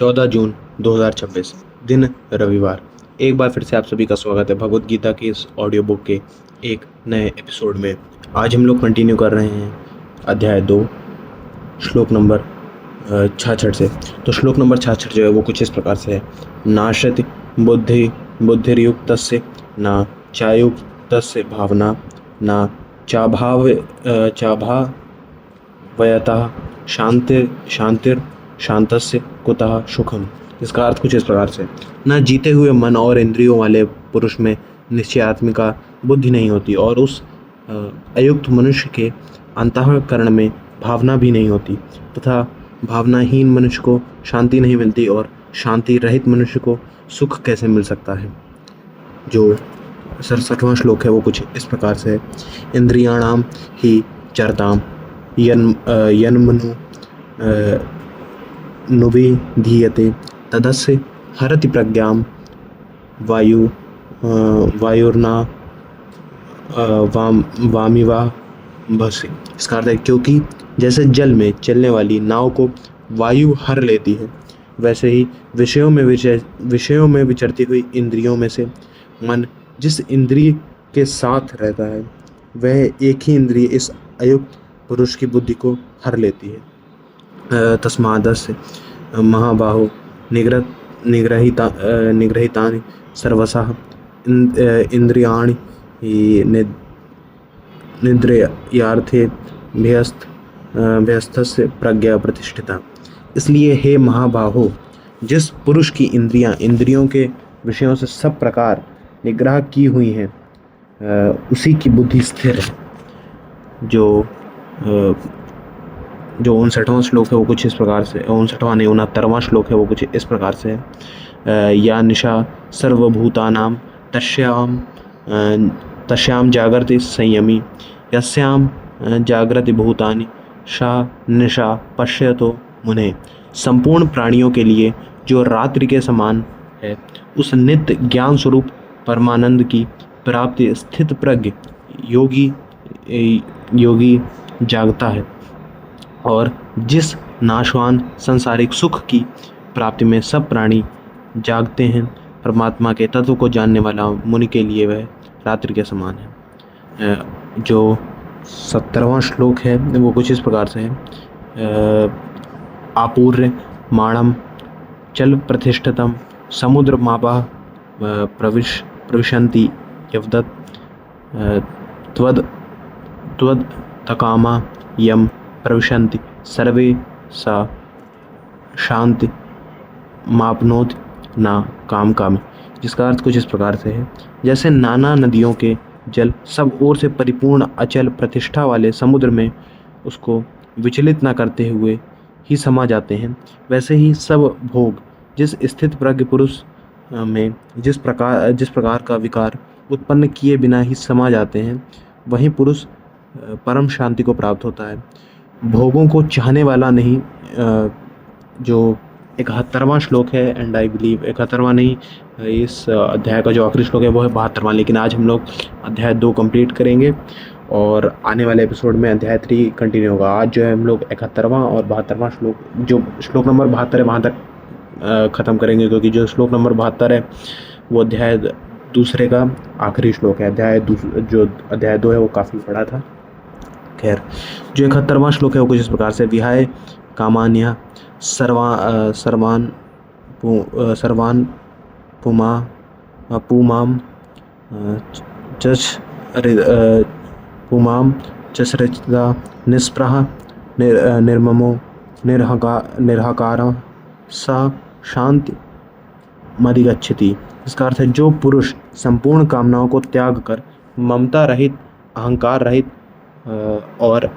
14 जून 2026 दिन रविवार। एक बार फिर से आप सभी का स्वागत है भगवत गीता की इस ऑडियो बुक के एक नए एपिसोड में। आज हम लोग कंटिन्यू कर रहे हैं अध्याय 2 श्लोक नंबर 66 से। तो श्लोक नंबर 66 जो है वो कुछ इस प्रकार से है। नाशति बुद्धिर्युक्तस्य न चायुक्तस्य भावना न चाभावयतः शांतिर शांतस्य कुतः सुखम। इसका अर्थ कुछ इस प्रकार से, न जीते हुए मन और इंद्रियों वाले पुरुष में निश्चयात्मिका बुद्धि नहीं होती और उस अयुक्त मनुष्य के अंतःकरण में भावना भी नहीं होती, तथा भावनाहीन मनुष्य को शांति नहीं मिलती और शांति रहित मनुष्य को सुख कैसे मिल सकता है। जो 67वां श्लोक है वो कुछ इस प्रकार से है। इंद्रियाणाम ही चरताम यन्मनु नुविधीयते तदस्य हरति प्रज्ञाम वायुर्ना वामिवा भसि। इसका अर्थ है क्योंकि जैसे जल में चलने वाली नाव को वायु हर लेती है, वैसे ही विषयों में विचरती हुई इंद्रियों में से मन जिस इंद्रिय के साथ रहता है वह एक ही इंद्रिय इस अयुक्त पुरुष की बुद्धि को हर लेती है। तस्मादस्य महाबाहो निग्रहितानि सर्वशः इंद्रियाणि निद्रयार्थे व्यस्तस्य प्रज्ञा प्रतिष्ठिता। इसलिए हे महाबाहो, जिस पुरुष की इंद्रियों के विषयों से सब प्रकार निग्रह की हुई हैं उसी की बुद्धि स्थिर है। जो 59वां श्लोक है वो कुछ इस प्रकार से, 69वां श्लोक है वो कुछ इस प्रकार से है। या निशा सर्वभूतानां तस्याम जागृति संयमी यस्याम जागृति भूतानि सा निशा पश्यतो मुने। संपूर्ण प्राणियों के लिए जो रात्रि के समान है उस नित्य ज्ञान स्वरूप परमानंद की प्राप्ति स्थित प्रज्ञ योगी जागता है, और जिस नाशवान सांसारिक सुख की प्राप्ति में सब प्राणी जागते हैं परमात्मा के तत्व को जानने वाला मुनि के लिए वह रात्रि के समान है। जो 70वां श्लोक है वो कुछ इस प्रकार से है। आपूर्य माणम चल प्रतिष्ठितम समुद्र मापा प्रविशन्ति यवदत् त्वद तकामा यम प्रविशन्ति सर्वे सा शांति मापनोति ना काम कामी। जिसका अर्थ कुछ इस प्रकार से है। जैसे नाना नदियों के जल सब ओर से परिपूर्ण अचल प्रतिष्ठा वाले समुद्र में उसको विचलित न करते हुए ही समा जाते हैं, वैसे ही सब भोग जिस स्थित प्रज्ञ पुरुष में जिस प्रकार का विकार उत्पन्न किए बिना ही समा जाते हैं, वही पुरुष परम शांति को प्राप्त होता है। भोगों को चाहने वाला नहीं। जो 71वां श्लोक है, एंड आई बिलीव 71वां नहीं, इस अध्याय का जो आखिरी श्लोक है वो है 72वां। लेकिन आज हम लोग अध्याय 2 कंप्लीट करेंगे और आने वाले एपिसोड में अध्याय 3 कंटिन्यू होगा। आज जो है हम लोग 71वां और 72वां श्लोक, जो श्लोक नंबर 72 है वहाँ तक ख़त्म करेंगे, क्योंकि जो श्लोक नंबर 72 है वो अध्याय दूसरे का आखिरी श्लोक है। अध्याय 2 है वो काफ़ी बड़ा था। खैर, जो 71वां श्लोक है वो कुछ इस प्रकार से। विहाय कामान्या सर्वान पुमाम चसृता निस्पृह निर्ममो निर्हकार सा शांति मधिगच्छति। इसका अर्थ है जो पुरुष संपूर्ण कामनाओं को त्याग कर ममता रहित, अहंकार रहित और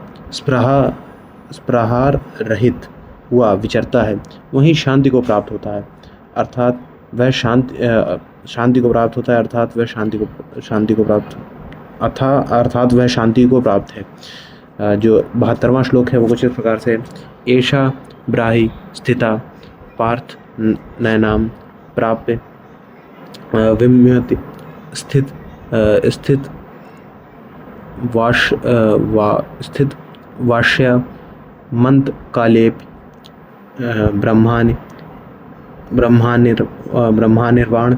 स्पृहार रहित हुआ विचरता है वही शांति को प्राप्त होता है, अर्थात वह शांति को प्राप्त होता है, अर्थात वह शांति को प्राप्त है। जो 72वां श्लोक है वो कुछ इस प्रकार से। एषा ब्राहि स्थिता पार्थ नैनाम प्राप्य विम्यति स्थित वाष्य मंत कालेप ब्रह्मानि ब्रह्मा निर्वाण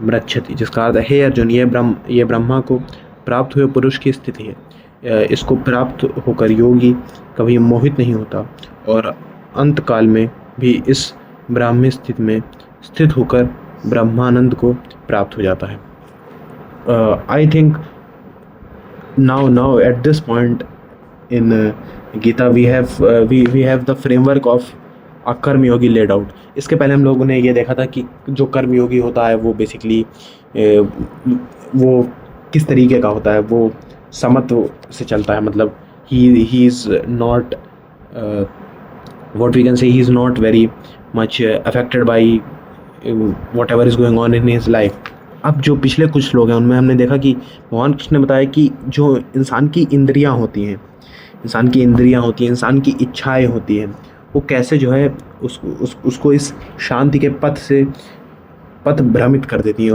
मृच्छति, जिसका अर्थ है हे अर्जुन, ये ब्रह्मा को प्राप्त हुए पुरुष की स्थिति है। इसको प्राप्त होकर योगी कभी मोहित नहीं होता और अंत काल में भी इस ब्राह्मी स्थिति में स्थित होकर ब्रह्मानंद को प्राप्त हो जाता है। I think now at this point in Gita we have the framework of a कर्म योगी laid out। इसके पहले हम लोगों ने ये देखा था कि जो कर्म योगी होता है वो बेसिकली वो किस तरीके का होता है, वो समत्व से चलता है, मतलब he is not what we can say, he is not very much affected by whatever is going on in his life। अब जो पिछले कुछ श्लोक हैं उनमें हमने देखा कि भगवान कृष्ण ने बताया कि जो इंसान की इंद्रियां होती हैं, इंसान की इच्छाएं होती हैं, वो कैसे जो है उसको इस शांति के पथ भ्रमित कर देती हैं।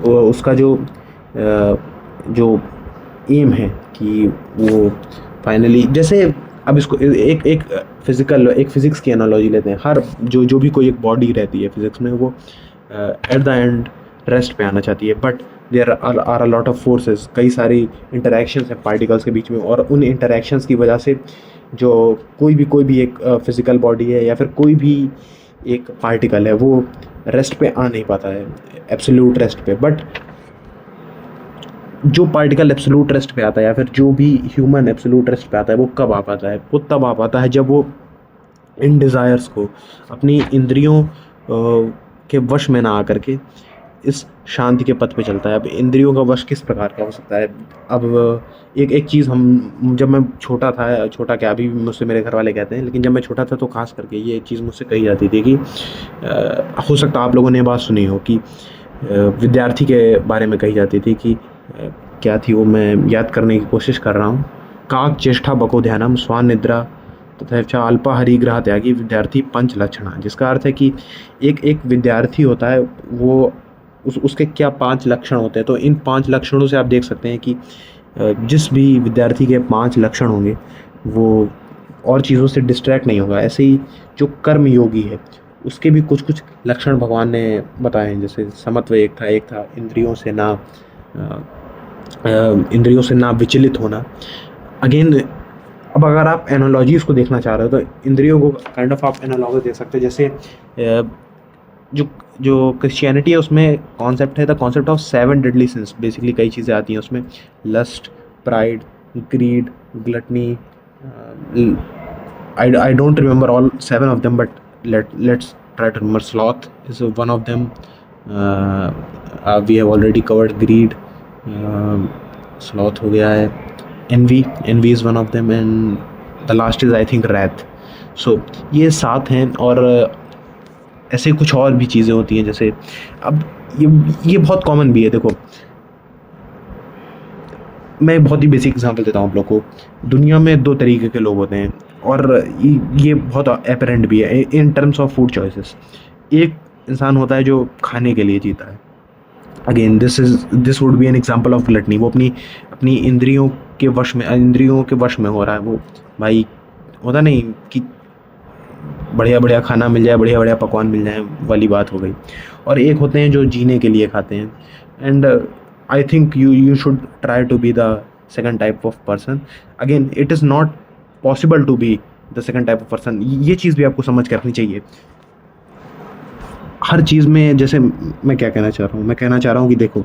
उसका जो एम है कि वो फाइनली, जैसे अब इसको एक फिज़िक्स की एनालॉजी लेते हैं। हर जो भी कोई एक बॉडी रहती है फिज़िक्स में, वो एट द एंड रेस्ट पे आना चाहती है, but there are a lot of forces, कई सारी इंटरेक्शंस हैं पार्टिकल्स के बीच में, और उन इंटरेक्शंस की वजह से जो कोई भी एक फिज़िकल बॉडी है या फिर कोई भी एक पार्टिकल है वो रेस्ट पे आ नहीं पाता है, एब्सोल्यूट रेस्ट पे। बट जो पार्टिकल एब्सोल्यूट रेस्ट पे आता है या फिर जो भी ह्यूमन एब्सोल्यूट रेस्ट पे आता है, वो कब आ पाता है? वो तब आ पाता है जब वो इन डिज़ायर्स को अपनी इंद्रियों के वश में ना आकर के इस शांति के पथ पे चलता है। अब इंद्रियों का वश किस प्रकार का हो सकता है? अब एक चीज़ जब मैं छोटा क्या, अभी मुझसे मेरे घर वाले कहते हैं, लेकिन जब मैं छोटा था तो खास करके ये चीज़ मुझसे कही जाती थी कि हो सकता है आप लोगों ने बात सुनी हो कि विद्यार्थी के बारे में कही जाती थी कि क्या थी वो, मैं याद करने की कोशिश कर रहा हूँ। काक चेष्टा बको ध्यानम स्वान निद्रा तथा अल्पाहारी ग्रह त्यागी विद्यार्थी पंच लक्षणा, जिसका अर्थ है कि एक विद्यार्थी होता है, वो उसके क्या 5 लक्षण होते हैं। तो इन 5 लक्षणों से आप देख सकते हैं कि जिस भी विद्यार्थी के 5 लक्षण होंगे वो और चीज़ों से डिस्ट्रैक्ट नहीं होगा। ऐसे ही जो कर्म योगी है उसके भी कुछ लक्षण भगवान ने बताए हैं, जैसे समत्व एक था इंद्रियों से ना विचलित होना। अगेन, अब अगर आप एनालॉजीज़ को देखना चाह रहे हो तो इंद्रियों को काइंड ऑफ आप एनालॉजी देख सकते हैं। जैसे जो क्रिश्चियनिटी है उसमें कॉन्सेप्ट है the concept of 7 deadly sins. Basically कई चीज़ें आती हैं उसमें, lust, pride, greed, gluttony, I don't remember all 7 of them, but let's try to remember. Sloth is one of them, we have already covered greed, sloth हो गया है। envy is one of them, and the last is I think wrath. So ये 7 हैं, और ऐसे कुछ और भी चीज़ें होती हैं। जैसे अब ये बहुत कॉमन भी है। देखो, मैं बहुत ही बेसिक एग्जांपल देता हूँ आप लोग को। दुनिया में 2 तरीके के लोग होते हैं, और ये बहुत एपरेंट भी है in terms of food choices. एक इंसान होता है जो खाने के लिए जीता है। Again this would be an example of gluttony. वो अपनी इंद्रियों के वश में हो रहा है। वो भाई होता नहीं कि बढ़िया खाना मिल जाए, बढ़िया पकवान मिल जाए वाली बात हो गई। और एक होते हैं जो जीने के लिए खाते हैं, and I think you should try to be the second type of person. Again, it is not possible to be the second type of person. ये चीज़ भी आपको समझ के रखनी चाहिए हर चीज़ में। जैसे मैं क्या कहना चाह रहा हूँ कि देखो,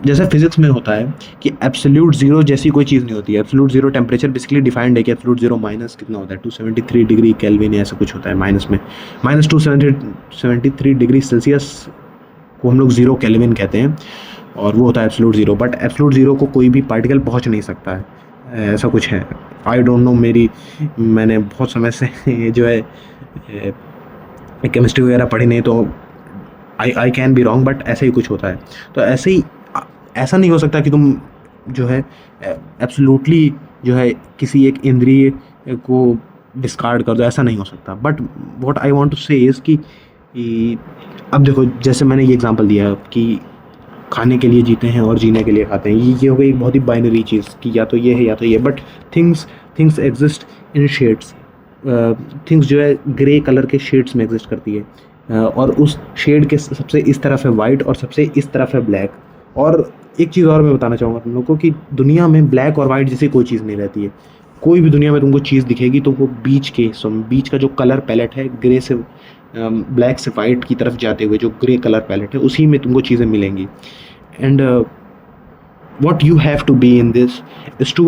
जैसे फिजिक्स में होता है कि एब्सोल्यूट ज़ीरो जैसी कोई चीज़ नहीं होती है। Absolute zero temperature basically defined है कि एब्सोल्यूट ज़ीरो माइनस कितना होता है, 273 डिग्री केल्विन ऐसा कुछ होता है। माइनस 273 डिग्री सेल्सियस को हम लोग ज़ीरो केल्विन कहते हैं, और वो होता है absolute zero. But absolute zero को कोई भी पार्टिकल पहुँच नहीं सकता है, ऐसा कुछ है। आई डोंट नो, मैंने बहुत समय से जो है केमिस्ट्री वगैरह पढ़ी नहीं, तो I can be wrong, but ऐसे ही कुछ होता है। तो ऐसा नहीं हो सकता कि तुम जो है एब्सोल्युटली जो है किसी एक इंद्रिय को डिस्कार्ड कर दो, ऐसा नहीं हो सकता। But what I want to say is कि अब देखो, जैसे मैंने ये एग्जांपल दिया कि खाने के लिए जीते हैं और जीने के लिए खाते हैं, ये हो गई एक बहुत ही बाइनरी चीज़ कि या तो ये है या तो ये। But things exist in shades. Things जो है ग्रे कलर के शेड्स में एग्जिस्ट करती है। और उस शेड के सबसे इस तरफ है वाइट और सबसे इस तरफ है ब्लैक। और एक चीज़ और मैं बताना चाहूँगा तुम लोग को कि दुनिया में ब्लैक और वाइट जैसी कोई चीज़ नहीं रहती है। कोई भी दुनिया में तुमको चीज़ दिखेगी तो वो बीच के हिस्सों में, बीच का जो कलर पैलेट है ग्रे से ब्लैक से वाइट की तरफ जाते हुए जो ग्रे कलर पैलेट है उसी में तुमको चीज़ें मिलेंगी। And what you have to be in this is to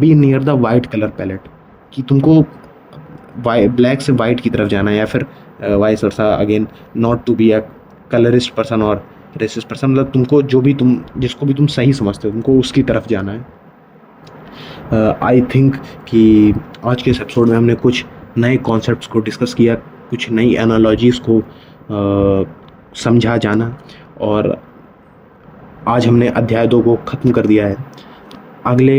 be near the white color palette, कि तुमको ब्लैक से वाइट की तरफ जाना है, या फिर vice versa again, not to be a colourist person और रेसिस्ट पर्सन, मतलब तुमको जो भी तुम जिसको भी तुम सही समझते हो तुमको उसकी तरफ जाना है। आई थिंक कि आज के इस एपिसोड में हमने कुछ नए कॉन्सेप्ट्स को डिस्कस किया, कुछ नई एनालॉजीज़ को समझा जाना, और आज हमने अध्याय 2 को ख़त्म कर दिया है। अगले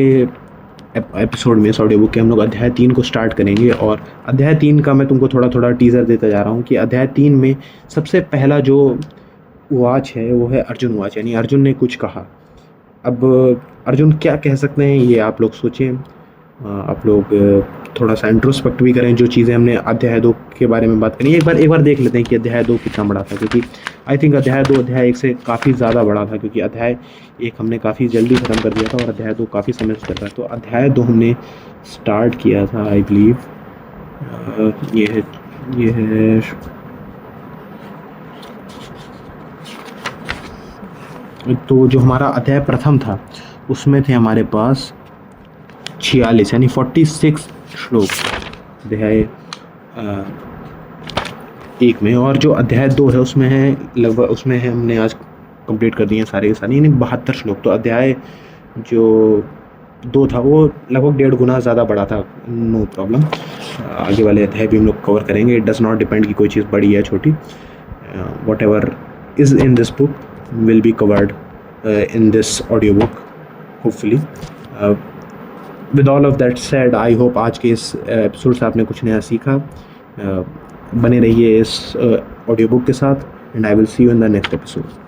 एपिसोड में इस ऑडियो बुक के हम लोग अध्याय 3 को स्टार्ट करेंगे, और अध्याय 3 का मैं तुमको थोड़ा थोड़ा टीज़र देता जा रहा हूँ कि अध्याय 3 में सबसे पहला जो वाच है वो है अर्जुन वाच, यानी अर्जुन ने कुछ कहा। अब अर्जुन क्या कह सकते हैं ये आप लोग सोचें, आप लोग थोड़ा सा इंट्रोस्पेक्ट भी करें। जो चीज़ें हमने अध्याय 2 के बारे में बात करी, एक बार देख लेते हैं कि अध्याय 2 कितना बड़ा था, क्योंकि आई थिंक अध्याय 2 अध्याय 1 से काफ़ी ज़्यादा बड़ा था, क्योंकि अध्याय 1 हमने काफ़ी जल्दी ख़त्म कर दिया था और अध्याय 2 काफ़ी समय से चल रहा है। तो अध्याय 2 हमने स्टार्ट किया था आई बिलीव, ये है तो जो हमारा अध्याय प्रथम था उसमें थे हमारे पास 46 यानी 46 श्लोक अध्याय 1 में, और जो अध्याय 2 है उसमें है लगभग, उसमें है हमने आज कंप्लीट कर दिए हैं सारे के सारे, यानी 72 श्लोक। तो अध्याय जो 2 था वो लगभग 1.5 गुना ज़्यादा बड़ा था, नो प्रॉब्लम। आगे वाले अध्याय भी हम लोग कवर करेंगे। इट डज़ नॉट डिपेंड कि कोई चीज़ बड़ी है छोटी, what ever is in this book will be covered in this audio book hopefully. With all of that said, I hope आज के इस एपिसोड से आपने कुछ नया सीखा। बने रहिए इस ऑडियो बुक के साथ, and I will see you in the next episode.